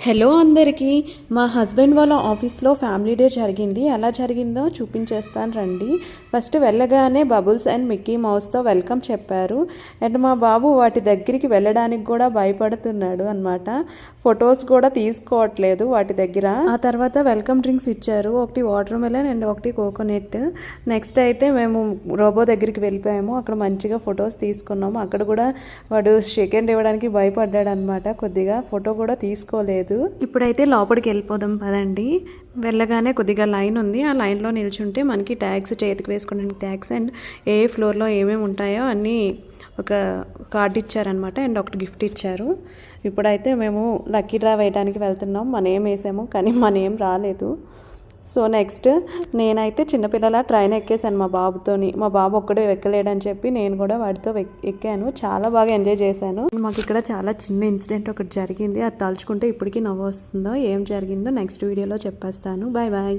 Hello అందరికీ. మా husband వాళ్ళ ఆఫీస్లో ఫ్యామిలీ డే జరిగింది. ఎలా జరిగిందో చూపించేస్తాను రండి. ఫస్ట్ వెళ్ళగానే బబుల్స్ అండ్ మిక్కీ మౌస్తో వెల్కమ్ చెప్పారు. అండ్ మా బాబు వాటి దగ్గరికి వెళ్ళడానికి కూడా భయపడుతున్నాడు అనమాట. ఫొటోస్ కూడా తీసుకోవట్లేదు వాటి దగ్గర. ఆ తర్వాత వెల్కమ్ డ్రింక్స్ ఇచ్చారు. ఒకటి వాటర్ మెలన్ అండ్ ఒకటి కోకోనట్. నెక్స్ట్ అయితే మేము రోబో దగ్గరికి వెళ్ళిపోయాము. అక్కడ మంచిగా ఫొటోస్ తీసుకున్నాము. అక్కడ కూడా వాడు సెకండ్ ఇవ్వడానికి భయపడ్డాడు అనమాట. కొద్దిగా ఫోటో కూడా తీసుకోలేదు. ఇప్పుడైతే లోపలికి వెళ్ళిపోదాం పదండి. వెళ్ళగానే కొద్దిగా లైన్ ఉంది. ఆ లైన్లో నిల్చుంటే మనకి ట్యాగ్స్ చేతికి వేసుకోవడానికి ట్యాగ్స్ అండ్ ఏ ఫ్లోర్లో ఏమేమి ఉంటాయో అన్నీ ఒక కార్డు ఇచ్చారనమాట. అండ్ ఒకటి గిఫ్ట్ ఇచ్చారు. ఇప్పుడైతే మేము లక్కీ డ్రా వేయడానికి వెళ్తున్నాం. మన ఏం వేసాము కానీ మన ఏం రాలేదు. సో నెక్స్ట్ నేనైతే చిన్నపిల్లల ట్రైన్ ఎక్కేసాను మా బాబుతోని. మా బాబు ఒక్కడే ఎక్కలేడని చెప్పి నేను కూడా వాడితో ఎక్కాను. చాలా బాగా ఎంజాయ్ చేశాను. మాకు ఇక్కడ చాలా చిన్న ఇన్సిడెంట్ ఒకటి జరిగింది. అది తలుచుకుంటే ఇప్పటికీ నవ్వు వస్తుందో ఏం జరిగిందో నెక్స్ట్ వీడియోలో చెప్పేస్తాను. Bye bye.